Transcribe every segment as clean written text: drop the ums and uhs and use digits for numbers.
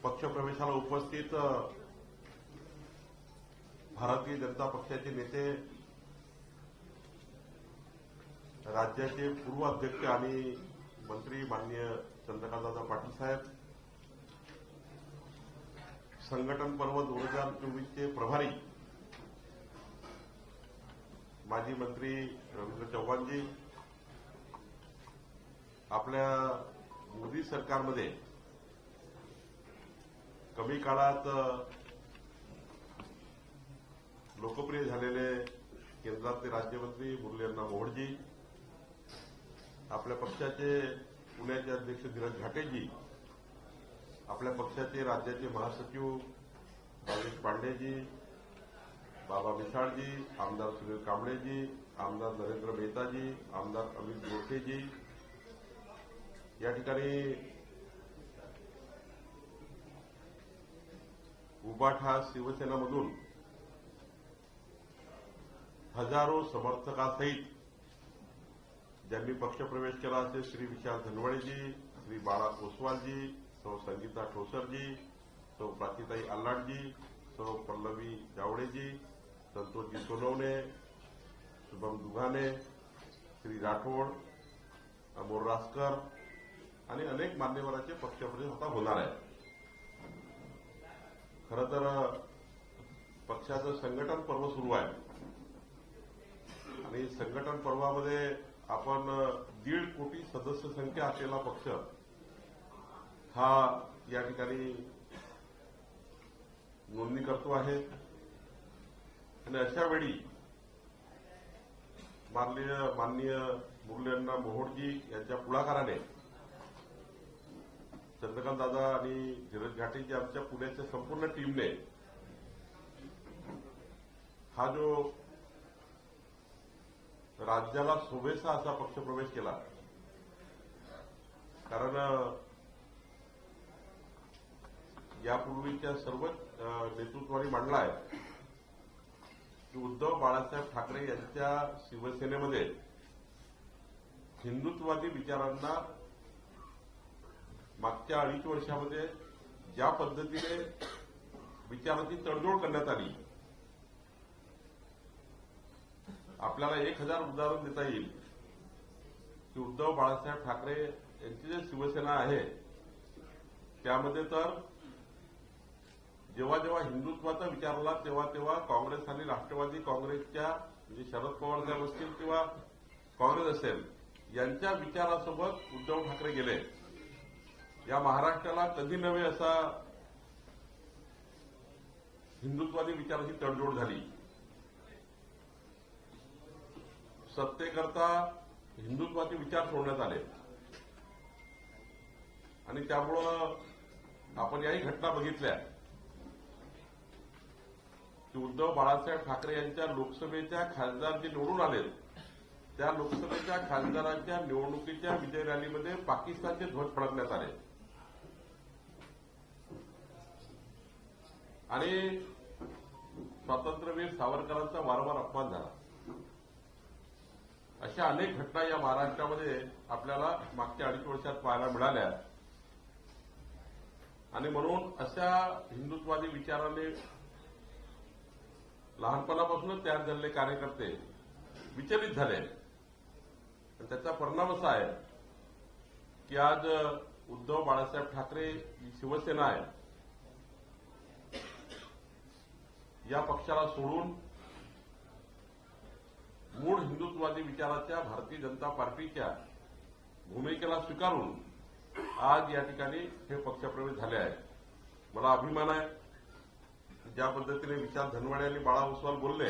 पक्षप्रवेशाला उपस्थित भारतीय जनता पक्षाचे नेते, राज्याचे पूर्व अध्यक्ष आणि मंत्री माननीय चंद्रकांतदादा पाटील साहेब, संघटन पर्व 2024 चे प्रभारी माजी मंत्री रवींद्र चव्हाणजी, आपल्या मोदी सरकारमध्ये कमी काळात लोकप्रिय झालेले केंद्रातले राज्यमंत्री मुरलीधर मोहोळजी, आपल्या पक्षाचे पुण्याचे अध्यक्ष धीरज घाटेजी, आपल्या पक्षाचे राज्याचे महासचिव राजेश पांडेजी, बाबा मिसाळजी, आमदार सुनील कांबळेजी, आमदार नरेंद्र मेहताजी, आमदार अमित गोरखेजी, या ठिकाणी उबाठा शिवसेनामधून हजारो समर्थकासहित ज्यांनी पक्षप्रवेश केला असे श्री विशाल धनवडेजी, श्री बाळा ओसवालजी, सौ संगीता ठोसरजी, सौ प्राचीताई आल्लाडजी, सौ पल्लवी जावडेजी, संतोषजी सोनवणे, शुभम दुघाने, श्री राठोड, अमोल रासकर आणि अनेक मान्यवरांचे पक्षप्रवेश आता होणार आहे. खरं तर पक्षाचं संघटन पर्व सुरू आहे आणि संघटन पर्वामध्ये आपण 1.5 कोटी सदस्य संख्या असलेला पक्ष हा या ठिकाणी नोंदणी करतो आहे आणि अशा वेळी माननीय मुरलीधर मोहोळजी यांच्या पुढाकाराने चंद्रकांतदादा आणि धीरज घाटेजी आमच्या पुण्याच्या संपूर्ण टीमने हा जो राज्याला शोभेचा असा पक्षप्रवेश केला. कारण यापूर्वीच्या सर्व नेतृत्वाने मांडला आहे की उद्धव बाळासाहेब ठाकरे यांच्या शिवसेनेमध्ये हिंदुत्ववादी विचारांना मागच्या 2.5 वर्षामध्ये ज्या पद्धतीने विचारांची तडजोड करण्यात आली, आपल्याला 1000 उदाहरण देता येईल की उद्धव बाळासाहेब ठाकरे यांची जी शिवसेना आहे त्यामध्ये तर जेव्हा जेव्हा हिंदुत्वाचा विचार आला तेव्हा काँग्रेस आणि राष्ट्रवादी काँग्रेसच्या म्हणजे शरद पवार साहेब असतील किंवा काँग्रेस असेल यांच्या विचारासोबत उद्धव ठाकरे गेले. या महाराष्ट्राला कधी नव्हे असा हिंदुत्वादी विचाराची तडजोड झाली. सत्तेकरता हिंदुत्वाचे विचार सोडण्यात आले आणि त्यामुळं आपण याही घटना बघितल्या की उद्धव बाळासाहेब ठाकरे यांच्या लोकसभेच्या खासदार जे निवडून आले त्या लोकसभेच्या खासदारांच्या निवडणुकीच्या विजय रॅलीमध्ये पाकिस्तानचे ध्वज फडकण्यात आले आणि स्वातंत्र्यवीर सावरकरांचा वारंवार अपमान झाला. अशा अनेक घटना या महाराष्ट्रामध्ये आपल्याला मागच्या 2.5 वर्षात पाहायला मिळाल्या आणि म्हणून अशा हिंदुत्वादी विचाराने लहानपणापासूनच तयार झालेले कार्यकर्ते विचलित झाले आणि त्याचा परिणाम असा आहे की आज उद्धव बाळासाहेब ठाकरे ही शिवसेना आहे, या पक्षाला सोडून मूळ हिंदुत्ववादी विचाराच्या भारतीय जनता पार्टीच्या भूमिकेला स्वीकारून आज या ठिकाणी हे पक्षप्रवेश झाले आहे. मला अभिमान आहे ज्या पद्धतीने विशाल धनवडे आणि बाळा ओसवाल बोलले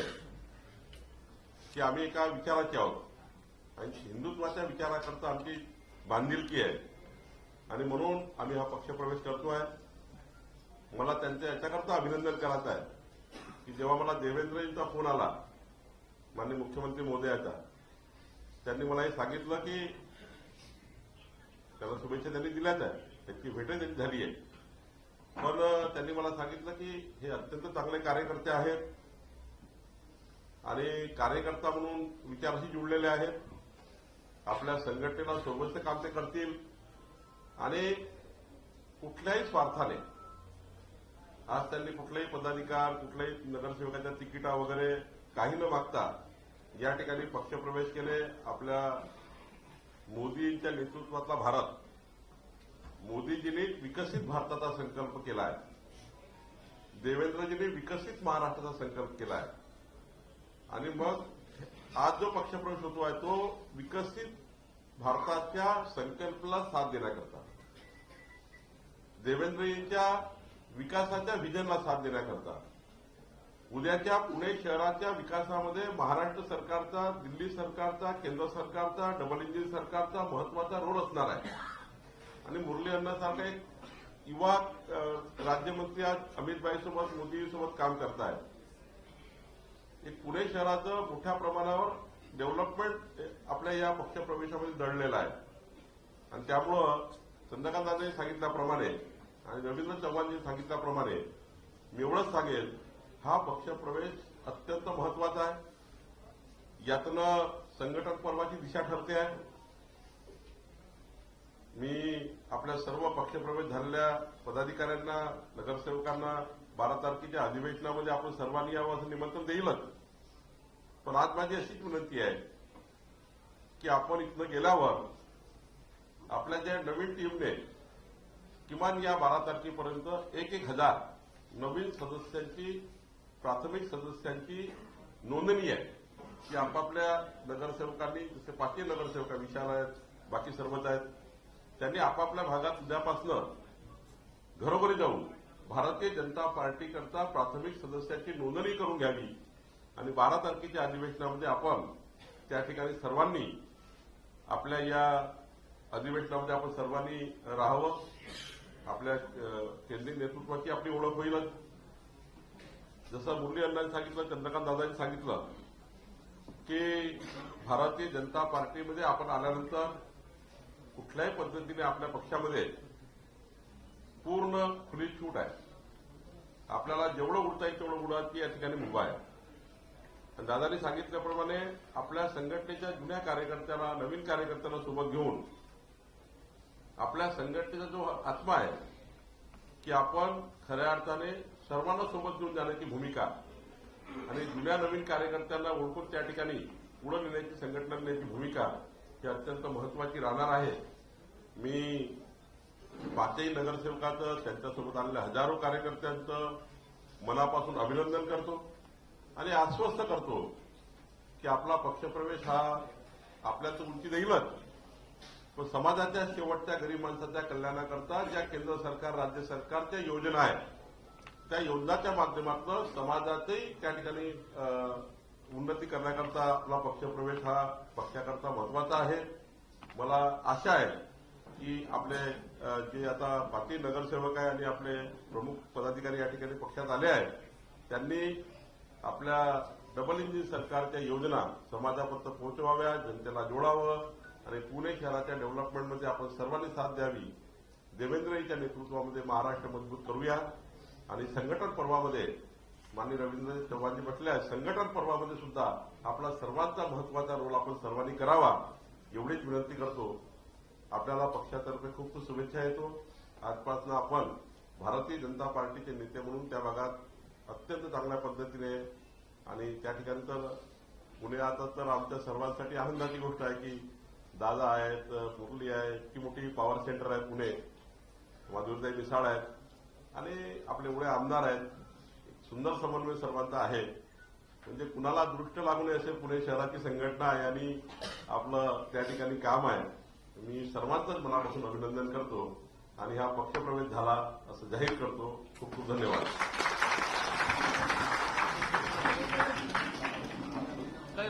की आम्ही एका विचाराचे आहोत आणि हिंदुत्वाच्या विचाराकरता आमची बांधिलकी आहे आणि म्हणून आम्ही हा पक्षप्रवेश करतोय. मला त्यांच्या याच्याकरता अभिनंदन करायचं आहे की जेव्हा मला देवेंद्रजींचा फोन आला माननीय मुख्यमंत्री महोदयाचा, त्यांनी मला हे सांगितलं की त्याला शुभेच्छा त्यांनी दिल्याच आहे, त्याची भेटही त्यांनी झाली आहे, पण त्यांनी मला सांगितलं की हे अत्यंत चांगले कार्यकर्ते आहेत आणि कार्यकर्ता म्हणून विचाराशी जुळलेले आहेत, आपल्या संघटनेला सोबतचं काम ते करतील आणि कुठल्याही स्वार्थाने आज त्यांनी कुठलाही पदाधिकार, कुठल्याही नगरसेवकाच्या तिकिटा वगैरे काही न मागता या ठिकाणी पक्षप्रवेश केले. आपल्या मोदींच्या नेतृत्वातला भारत, मोदीजींनी विकसित भारताचा संकल्प केला आहे. देवेंद्रजींनी विकसित महाराष्ट्राचा संकल्प केला आहे. आणि मग आज जो पक्षप्रवेश होतो आहे तो विकसित भारताच्या संकल्पाला साथ देण्याकरता, देवेंद्रजींच्या विकासाच्या व्हिजनला साथ देण्याकरता, उद्याच्या पुणे शहराच्या विकासामध्ये महाराष्ट्र सरकारचा, दिल्ली सरकारचा, केंद्र सरकारचा, डबल इंजिन सरकारचा महत्वाचा रोल असणार आहे. आणि मुरली अण्णासारखा एक युवा राज्यमंत्री आज अमितभाईसोबत, मोदीसोबत काम करतायत. एक पुणे शहराचं मोठ्या प्रमाणावर डेव्हलपमेंट आपल्या या पक्षप्रवेशामध्ये दडलेलं आहे. आणि त्यामुळं चंद्रकांतदादांनी सांगितल्याप्रमाणे आणि रवींद्र चव्हाणजींनी सांगितल्याप्रमाणे मी एवढंच सांगेल, हा पक्षप्रवेश अत्यंत महत्वाचा आहे. यातनं संघटन पर्वाची दिशा ठरते आहे. मी आपल्या सर्व पक्षप्रवेश झालेल्या पदाधिकाऱ्यांना, नगरसेवकांना 12 तारखेच्या अधिवेशनामध्ये आपण सर्वांनी यावं असं निमंत्रण देईलच. पण आज माझी अशीच विनंती आहे की आपण इथनं गेल्यावर आपल्या ज्या नवीन टीमने किमान या 12 तारखेपर्यंत 1,000 नवीन सदस्यांची, प्राथमिक सदस्यांची नोंदणी आहे की आपापल्या नगरसेवकांनी, जसे 5 नगरसेवक विशाल आहेत, बाकी सर्वच आहेत, त्यांनी आपापल्या भागात उद्यापासनं घरोघरी जाऊन भारतीय जनता पार्टीकरता प्राथमिक सदस्याची नोंदणी करून घ्यावी. आणि 12 तारखेच्या अधिवेशनामध्ये आपण त्या ठिकाणी सर्वांनी, आपल्या या अधिवेशनामध्ये आपण सर्वांनी राहावं. आपल्या केंद्रीय नेतृत्वाची आपली ओळख होईलच. जसं मुरली अण्णांनी सांगितलं, चंद्रकांत दादांनी सांगितलं की भारतीय जनता पार्टीमध्ये आपण आल्यानंतर कुठल्याही पद्धतीने आपल्या पक्षामध्ये पूर्ण खुली छूट आहे. आपल्याला जेवढं उडता येईल तेवढं उडायची या ठिकाणी मुभा आहे. आणि दादांनी सांगितल्याप्रमाणे आपल्या संघटनेच्या जुन्या कार्यकर्त्यांना, नवीन कार्यकर्त्यांना सोबत घेऊन आपल्या संघटनेचा जो आत्मा आहे की आपण खऱ्या अर्थाने सर्वांना सोबत घेऊन जाण्याची भूमिका आणि जुन्या नवीन कार्यकर्त्यांना ओळखून त्या ठिकाणी पुढे नेण्याची, संघटना नेण्याची भूमिका ही अत्यंत महत्वाची राहणार आहे. मी 5 नगरसेवकाचं, त्यांच्यासोबत आलेल्या हजारो कार्यकर्त्यांचं मनापासून अभिनंदन करतो आणि आश्वस्त करतो की आपला पक्षप्रवेश हा आपल्याच उंची देईलच, पण समाजाच्या शेवटच्या गरीब माणसाच्या कल्याणाकरता ज्या केंद्र सरकार, राज्य सरकारच्या योजना आहेत, त्या योजनाच्या माध्यमातून समाजाचंही त्या ठिकाणी उन्नती करण्याकरता आपला पक्षप्रवेश हा पक्षाकरता महत्वाचा आहे. मला आशा आहे की आपले जे आता बाकी नगरसेवक आहे आणि आपले प्रमुख पदाधिकारी या ठिकाणी पक्षात आले आहेत, त्यांनी आपल्या डबल इंजिन सरकारच्या योजना समाजापर्यंत पोहोचवाव्या, जनतेला जोडावं आणि पुणे शहराच्या डेव्हलपमेंटमध्ये आपण सर्वांनी साथ द्यावी. देवेंद्रजींच्या नेतृत्वामध्ये महाराष्ट्र मजबूत करूया. आणि संघटन पर्वामध्ये माननीय रवींद्र चव्हाणजी म्हटले आहे, संघटन पर्वामध्ये सुद्धा आपला सर्वांचा महत्वाचा रोल आपण सर्वांनी करावा, एवढीच विनंती करतो. आपल्याला पक्षातर्फे खूप खूप शुभेच्छा येतो. आजपासून आपण भारतीय जनता पार्टीचे नेते म्हणून त्या भागात अत्यंत चांगल्या पद्धतीने, आणि त्या ठिकाणी तर पुणे आता तर आमच्या सर्वांसाठी आनंदाची गोष्ट आहे की दादा आहेत, मुरली आहे, इतकी मोठी पॉवर सेंटर आहे पुणे, माधुरीताई मिसाळ आहेत आणि आपले एवढे आमदार आहेत. सुंदर समन्वय सर्वांचा आहे. म्हणजे कुणाला दृष्ट लागू नये असे पुणे शहराची संघटना आहे आणि आपलं त्या ठिकाणी काम आहे. मी सर्वांचंच मनापासून अभिनंदन करतो आणि हा पक्षप्रवेश झाला असं जाहीर करतो. खूप खूप धन्यवाद. काही